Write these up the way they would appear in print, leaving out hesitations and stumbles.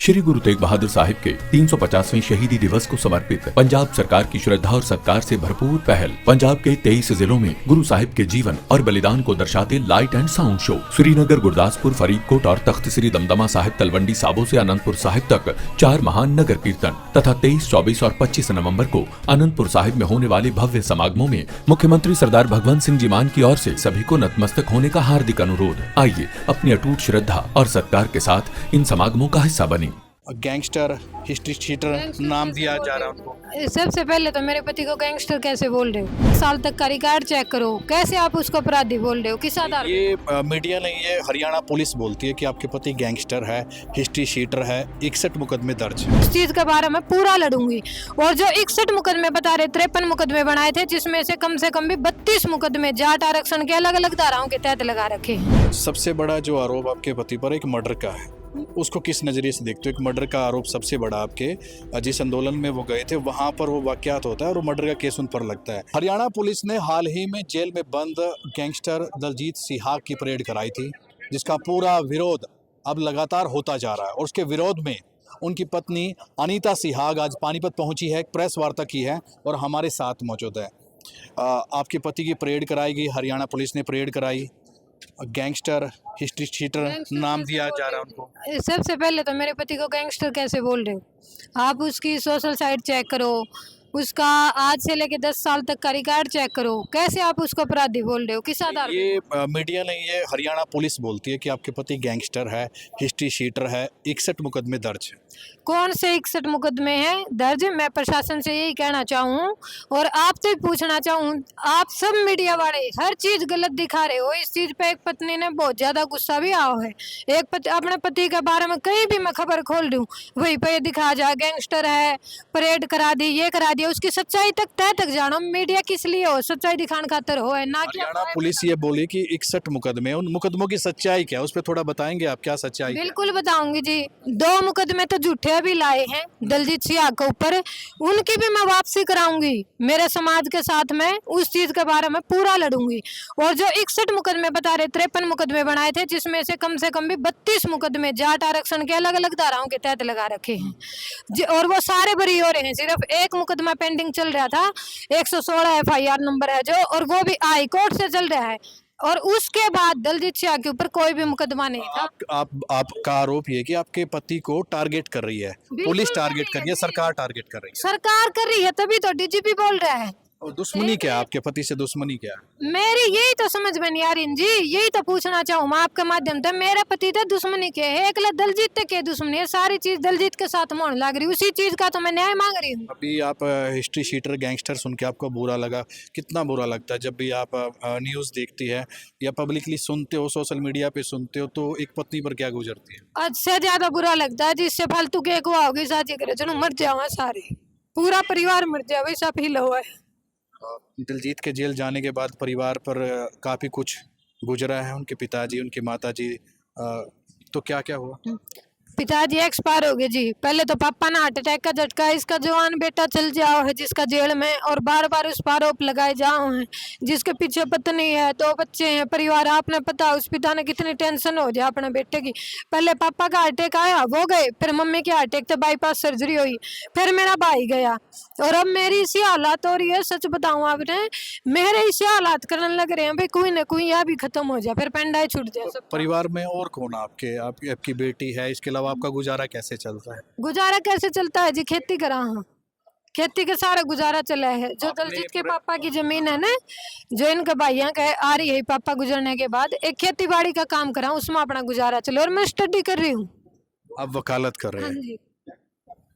श्री गुरु तेग बहादुर साहिब के 350वें शहीदी दिवस को समर्पित पंजाब सरकार की श्रद्धा और सत्कार से भरपूर पहल। पंजाब के 23 जिलों में गुरु साहिब के जीवन और बलिदान को दर्शाते light and sound show Srinagar, Gurdaspur, Faridkot और तख्त श्री दमदमा साहिब, तलवंडी साबो से अनंतपुर साहिब तक 4 महान नगर कीर्तन तथा 23, 24 और 25 नवंबर को अनंतपुर साहिब में होने वाले भव्य समागमों में मुख्यमंत्री सरदार भगवंत सिंह जी मान की ओर से सभी को नतमस्तक होने का हार्दिक अनुरोध। आइए अपनी अटूट श्रद्धा और सत्कार के साथ इन समागमों का हिस्सा बने। गैंगस्टर, हिस्ट्री शीटर नाम दिया जा रहा है उनको। सबसे पहले तो मेरे पति को गैंगस्टर कैसे बोल रहे हो? साल तक का रिकॉर्ड चेक करो, कैसे आप उसको अपराधी बोल रहे हो? किस आधार? ये मीडिया नहीं, ये हरियाणा पुलिस बोलती है कि आपके पति गैंगस्टर है, हिस्ट्री शीटर है, 61 मुकदमे दर्ज है। इस चीज के बारे में पूरा लड़ूंगी। और जो 61 मुकदमे बता रहे, 53 मुकदमे बनाए थे, जिसमें से कम भी 32 मुकदमे जाट आरक्षण के अलग अलग धाराओं के तहत लगा रखे हैं। सबसे बड़ा जो आरोप आपके पति पर एक मर्डर का है, उसको किस नजरिए से देखते हो? एक मर्डर का आरोप सबसे बड़ा, आपके जिस आंदोलन में वो गए थे वहां पर वो वाकयात होता है और वो मर्डर का केस उन पर लगता है। हरियाणा पुलिस ने हाल ही में जेल में बंद गैंगस्टर दलजीत सिहाग की परेड कराई थी, जिसका पूरा विरोध अब लगातार होता जा रहा है। और उसके विरोध में उनकी पत्नी अनीता सिहाग आज पानीपत पहुंची है, एक प्रेस वार्ता की है और हमारे साथ मौजूद है। आपके पति की परेड कराई गई, हरियाणा पुलिस ने परेड कराई। गैंगस्टर, हिस्ट्री शीटर नाम दिया जा रहा है उनको। सबसे पहले तो मेरे पति को गैंगस्टर कैसे बोल रहे हो? आप उसकी सोशल साइट चेक करो, उसका आज से लेके 10 साल तक का रिकॉर्ड चेक करो, कैसे आप उसको अपराधी बोल रहे हो? किस आधार? ये मीडिया नहीं, ये हरियाणा पुलिस बोलती है कि आपके पति गैंगस्टर है, हिस्ट्री शीटर है, 61 मुकदमे दर्ज है। कौन से 61 मुकदमे हैं दर्ज? मैं प्रशासन से यही कहना चाहूँ और आपसे पूछना चाहूँ, आप सब मीडिया वाले हर चीज गलत दिखा रहे हो। इस चीज पे एक पत्नी ने बहुत ज्यादा गुस्सा भी आओ है। अपने पति के बारे में कहीं भी मैं खबर खोल दूँ, वहीं पे दिखा जा गैंगस्टर है, परेड करा दी, ये करा दिया। उसकी सच्चाई तक तक जानो। मीडिया किस लिए हो? सच्चाई दिखाने खातर हो है ना? हरियाणा पुलिस ये बोली कि 61 मुकदमे, उन मुकदमों की सच्चाई क्या है, उस पर थोड़ा बताएंगे आप? क्या सच्चाई? बिल्कुल बताऊंगी जी। 2 मुकदमे तो झूठे भी लाए हैं दलजीत सिंह के ऊपर, उनकी भी मैं वापसी कराऊंगी। मेरे समाज के साथ मैं उस चीज के बारे में पूरा लड़ूंगी। और जो 61 मुकदमे बता रहे, 53 मुकदमे बनाए थे, जिसमें से कम भी 32 मुकदमे जाट आरक्षण के अलग अलग धाराओं के तहत लगा रखे हैं और वो सारे बरी हो रहे हैं। सिर्फ एक मुकदमा पेंडिंग चल रहा था, 116 FIR नंबर है जो, और वो भी हाई कोर्ट से चल रहा है। और उसके बाद दलजीत सिंह के ऊपर कोई भी मुकदमा नहीं था। आपका आरोप ये कि आपके पति को टारगेट कर रही है पुलिस, टारगेट कर रही है, सरकार टारगेट कर रही है। सरकार कर रही है तभी तो DGP बोल रहा है। और दुश्मनी क्या है आपके पति से? दुश्मनी क्या है मेरी? यही तो समझ में नहीं आ रही जी, यही तो पूछना चाहूँ मैं आपके माध्यम से। मेरे पति तो दुश्मनी के है, एकला दलजीत के दुश्मनी है। सारी चीज दलजीत के साथ मोड़ लग रही, उसी चीज का तो मैं न्याय मांग रही हूँ। अभी आप हिस्ट्री शीटर, गैंगस्टर सुन के आपको बुरा लगा? कितना बुरा लगता है जब भी आप न्यूज देखती है या पब्लिकली सुनते हो, सोशल मीडिया पे सुनते हो, तो एक पत्नी पर क्या गुजरती है? आज से ज्यादा बुरा लगता है जिससे फालतू के एक होगी शादी करे, चलो मर जाओ सारे, पूरा परिवार मर जाओ, वैसा फील हुआ है। दिलजीत के जेल जाने के बाद परिवार पर काफी कुछ गुजरा है, उनके पिताजी, उनकी माताजी, तो क्या क्या हुआ? पिताजी एक्सपायर हो गए जी। पहले तो पापा ने हार्ट अटैक का झटका, इसका जवान बेटा चल जाओ है जिसका जेल में, और बार बार उस पर आरोप लगाए जाओ हैं, जिसके पीछे पत्नी है, 2 बच्चे हैं, परिवार। आपने पता उस पिता ने कितनी टेंशन हो जाए अपने बेटे की। पहले पापा का हार्ट अटैक आया, वो गए, फिर मम्मी की हार्ट अटैक से बाईपास सर्जरी हुई, फिर मेरा भाई गया, और अब मेरी इसी हालात हो रही है। सच बताऊं आपने, मेरे इसी हालात करने लग रहे हैं भाई, कोई ना कोई यह भी खत्म हो जाए, फिर पेंडा ही छूट जाए सब। परिवार में और कौन आपकी बेटी है? इसके अलावा आपका गुजारा कैसे चलता है? गुजारा कैसे चलता है जी? खेती करा, हाँ, खेती के सारा गुजारा चला है। जो दलजीत के पापा की जमीन है ना, जो इनके भाइयों का आ रही है, पापा गुजरने के बाद एक खेती बाड़ी का काम करा, उसमें अपना गुजारा चले। और मैं स्टडी कर रही हूँ। अब वकालत कर रहे हाँ हैं? जी,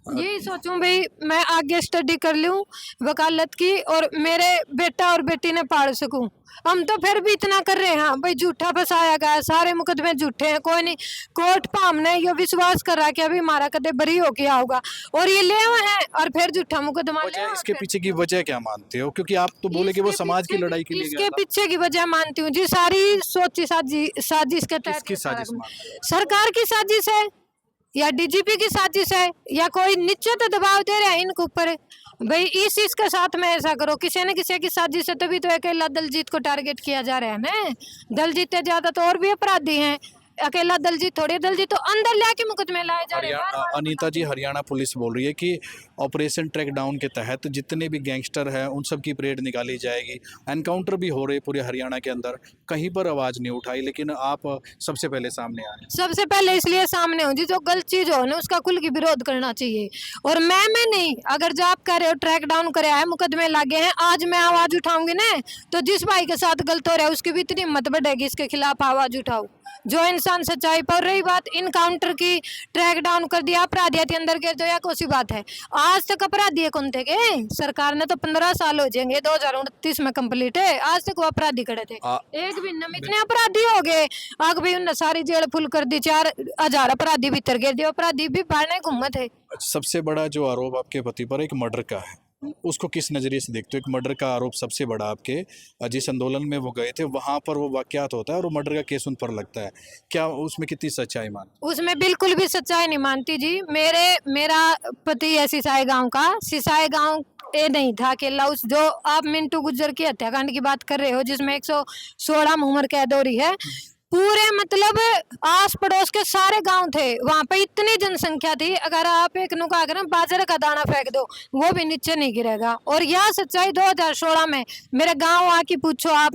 यही सोचूं भाई मैं आगे स्टडी कर लूं वकालत की, और मेरे बेटा और बेटी ने पाल सकूं। हम तो फिर भी इतना कर रहे हैं, हाँ भाई, झूठा फंसाया गया, सारे मुकदमे झूठे हैं, कोई नहीं। कोर्ट पर हमने ये विश्वास कर रहा है कि अभी हमारा कदे बरी हो गया होगा, और ये ले है और फिर झूठा मुकदमा। इसके पीछे की वजह क्या मानते हो? क्योंकि आप तो बोले कि वो समाज की लड़ाई के लिए इसके पीछे की वजह मानती हूँ जी, सारी सोची साजिश के तहत। सरकार की साजिश है, या DGP की साजिश है, या कोई नीचे तो दबाव दे रहा है इनके ऊपर भाई इस इसके साथ में ऐसा करो। किसी न किसी की साजिश है, तभी तो अकेला दलजीत को टारगेट किया जा रहा है ना। दलजीत से ज्यादा तो और भी अपराधी हैं। अकेला दलजीत थोड़ी, दलजीत तो अंदर लाके मुकदमे लाए जा रहे हैं। अनीता जी, हरियाणा पुलिस बोल रही है कि ऑपरेशन ट्रैक डाउन के तहत जितने भी गैंगस्टर हैं उन सब की परेड निकाली जाएगी। एनकाउंटर भी हो रहे पूरे हरियाणा के अंदर, कहीं पर आवाज़ नहीं उठाई, लेकिन आप सबसे पहले सामने आए। सबसे पहले इसलिए सामने हूँ जी, जो गलत चीज हो ना उसका खुल के विरोध करना चाहिए। और मैं नहीं, अगर जो आप कह रहे हो ट्रैक डाउन करे है, मुकदमे लागे हैं, आज मैं आवाज उठाऊंगी ना तो जिस भाई के साथ गलत हो रहा है उसकी भी इतनी हिम्मत बढ़ेगी इसके खिलाफ आवाज उठाओ। जो इंसान सच्चाई पर, रही बात इनकाउंटर की, ट्रैक डाउन कर दिया, अपराधी के अंदर गिर दो या कोई सी बात है। आज तक अपराधी कौन थे के? सरकार ने तो 15 साल हो जाएंगे, 2029 में कंप्लीट है, आज तक वो अपराधी खड़े थे। एक भी न इतने अपराधी हो गए, आग भी उन्हें सारी जेल फुल कर दी, 4,000 अपराधी भीतर गिर दिए, अपराधी भी बाहर घूमे थे। सबसे बड़ा जो आरोप आपके पति पर एक मर्डर का है, उसको किस नज़रिए से देखते हो? एक मर्डर का आरोप सबसे बड़ा आपके जिस आंदोलन में वो गए थे वहाँ पर वो वाकयात होता है और वो मर्डर का केस उन पर लगता है, क्या उसमें कितनी सच्चाई मानते? उसमें बिल्कुल भी सच्चाई नहीं मानती जी। मेरा पति है सिसाई गांव का, सिसाई गांव ये नहीं था अकेला। उस जो आप मिंटू गुज्जर की हत्याकांड की बात कर रहे हो जिसमें 116 उम्र कैद हो रही है, पूरे मतलब आस पड़ोस के सारे गांव थे, वहां पे इतनी जनसंख्या थी, अगर आप एक नुका कर बाजरे का दाना फेंक दो वो भी नीचे नहीं गिरेगा। और यह सच्चाई 2016 में मेरे गांव आके पूछो आप,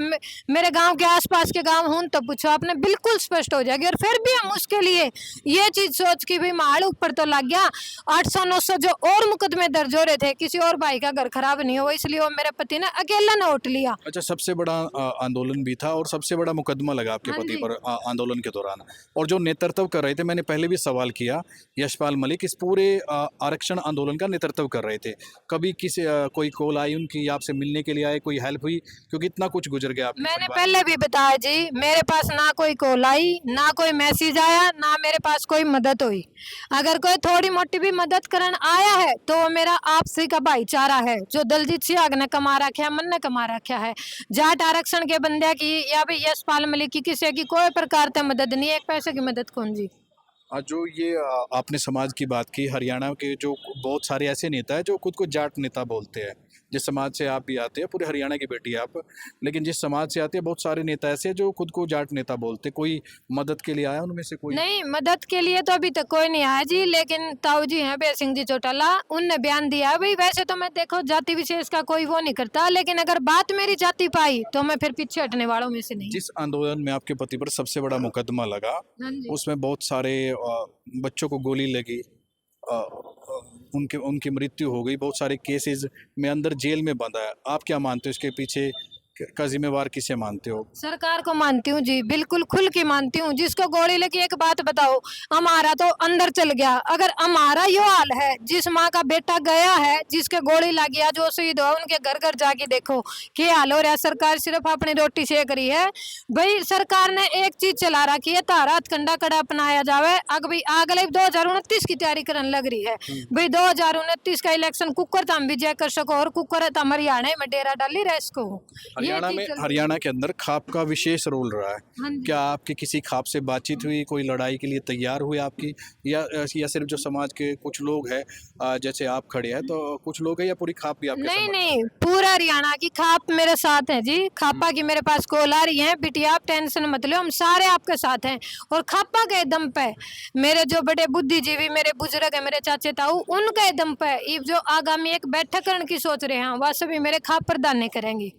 मेरे गांव के आसपास के गांव हूं तो पूछो, आपने बिल्कुल स्पष्ट हो जाएगी। और फिर भी हम उसके लिए ये चीज सोच की भी माल ऊपर तो लग गया, 800-900 जो और मुकदमे दर्ज हो रहे थे, किसी और भाई का घर खराब नहीं हुआ, इसलिए वो मेरे पति ने अकेला ने उठ लिया। अच्छा, सबसे बड़ा आंदोलन भी था और सबसे बड़ा मुकदमा लगा आपके हाँ पति जी। पर आंदोलन के दौरान, और जो नेतृत्व कर रहे थे, मैंने पहले भी सवाल किया, यशपाल मलिक इस पूरे आरक्षण आंदोलन का नेतृत्व कर रहे थे। कभी किसी कोई कॉल आई उनकी, आपसे मिलने के लिए आए, कोई हेल्प हुई? क्योंकि इतना कुछ गुजर गया आपके मैंने परिवार। पहले भी बताया जी, मेरे पास ना कोई कॉल आई, ना कोई मैसेज आया, ना मेरे पास कोई मदद हुई। अगर कोई थोड़ी मोटी भी मदद करन आया है तो वो मेरा आपसी का भाईचारा है, जो दलजीत सिंह ने कमा रखा है, मन ने कमा रखा है। जाट आरक्षण के बंदे की या भाई यशपाल मलिक की किसी की कोई प्रकार से मदद नहीं है, एक पैसे की मदद कौन जी। जो ये आपने समाज की बात की, हरियाणा के जो बहुत सारे ऐसे नेता हैं जो खुद को जाट नेता बोलते हैं, जिस समाज से आप भी आते हैं, पूरे हरियाणा की बेटी है आप, लेकिन जिस समाज से आते हैं बहुत सारे नेता ऐसे हैं जो खुद को जाट नेता बोलते हैं। कोई मदद के लिए आया उनमें से कोई? नहीं, मदद के लिए तो अभी तक कोई नहीं आया जी, लेकिन ताऊ जी हैं बेर सिंह जी चौटाला, उनने बयान दिया है भाई वैसे तो मैं देखो जाति विशेष का कोई वो नहीं करता, लेकिन अगर बात मेरी जाति पाई तो मैं फिर पीछे हटने वालों में से नहीं। जिस आंदोलन में आपके पति पर सबसे बड़ा मुकदमा लगा, हाँ जी। उसमें बहुत सारे बच्चों को गोली लगी, उनकी मृत्यु हो गई, बहुत सारे केसेस में अंदर जेल में बंधा है। आप क्या मानते हो इसके पीछे का जिम्मेवार किसे मानते हो? सरकार को मानती हूँ जी, बिल्कुल खुल के मानती हूँ। जिसको गोली लगी, एक बात बताओ, हमारा तो अंदर चल गया, अगर हमारा यो हाल है, जिस माँ का बेटा गया है, जिसके गोली लग गया, जो शहीद हुआ, उनके घर घर जाके देखो क्या हाल हो रहा है। सरकार सिर्फ अपनी रोटी सेक रही है भाई। सरकार ने एक चीज चला रखी है, तारा कंडा कड़ा अपनाया जावे, अगर अगले 2029 की तैयारी करने लग रही है भाई। 2029 का इलेक्शन कुकर तो हम विजय कर सको, और कुकर तो हरियाणा में डेरा डाली रहे इसको। हरियाणा के अंदर खाप का विशेष रोल रहा है। हाँ जी। क्या आपकी किसी खाप से बातचीत हुई, कोई लड़ाई के लिए तैयार हुए आपकी, या सिर्फ जो समाज के कुछ लोग हैं, जैसे आप खड़े हैं तो कुछ लोग हैं, या पूरी खाप भी आपके नहीं समर्थन? नहीं, पूरा हरियाणा की खाप मेरे साथ है जी। खापा की मेरे पास कॉल आ रही है, बिटिया आप टेंशन मत लो, हम सारे आपके साथ हैं। और खापा के दम पे मेरे जो बड़े बुद्धिजीवी, मेरे बुजुर्ग है, मेरे चाचे ताऊ, उनके दम पे ये जो आगामी एक बैठक करने की सोच रहे हैं, वह सभी मेरे खाप प्रदान नहीं करेंगे।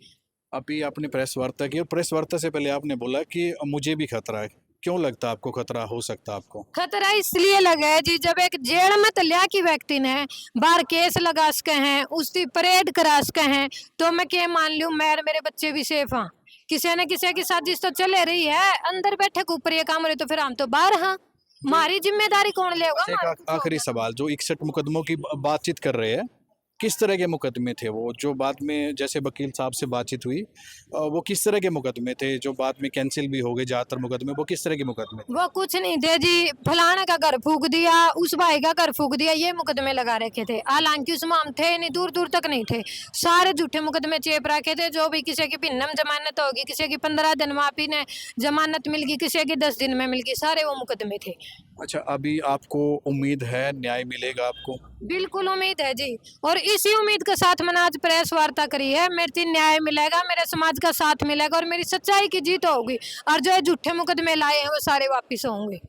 अभी आपने प्रेस वार्ता की, और प्रेस वार्ता से पहले आपने बोला कि मुझे भी खतरा है। क्यों लगता है आपको खतरा हो सकता है आपको? खतरा इसलिए लगा है जी, जब एक जेल में तलिया की व्यक्ति ने बाहर केस लगा सके हैं, उसकी परेड करा सके हैं, तो मैं क्या मान लूं मेरे बच्चे भी सेफ हाँ। किसी न किसी की साजिश तो चले रही है, अंदर बैठे के ऊपर ये काम रहे, तो फिर हम तो बाहर हाँ। हमारी जिम्मेदारी कौन लेगा? एक आखिरी सवाल, जो 61 मुकदमों की बातचीत कर रहे हैं, किस तरह के मुकदमे थे वो, जो बाद में जैसे वकील साहब से बातचीत हुई, वो किस तरह के मुकदमे थे जो बाद में कैंसिल भी हो गए ज्यादातर मुकदमे, वो किस तरह के मुकदमे थे? वो कुछ नहीं थे जी, फलाने का घर फूक दिया, उस भाई का घर फूक दिया, ये मुकदमे लगा रखे थे। हालांकि उसमें हम थे नहीं, दूर दूर तक नहीं थे, सारे झूठे मुकदमे चेप रखे थे। जो भी किसी की भिन्नम जमानत होगी, किसी की 15 दिन माफी ने जमानत मिल गई, किसी की 10 दिन में मिल गई, सारे वो मुकदमे थे। अच्छा, अभी आपको उम्मीद है न्याय मिलेगा आपको? बिल्कुल उम्मीद है जी। और इसी उम्मीद के साथ मैंने आज प्रेस वार्ता करी है। मेरे न्याय मिलेगा, मेरे समाज का साथ मिलेगा और मेरी सच्चाई की जीत होगी और जो ये झूठे मुकदमे लाए हैं वो सारे वापिस होंगे।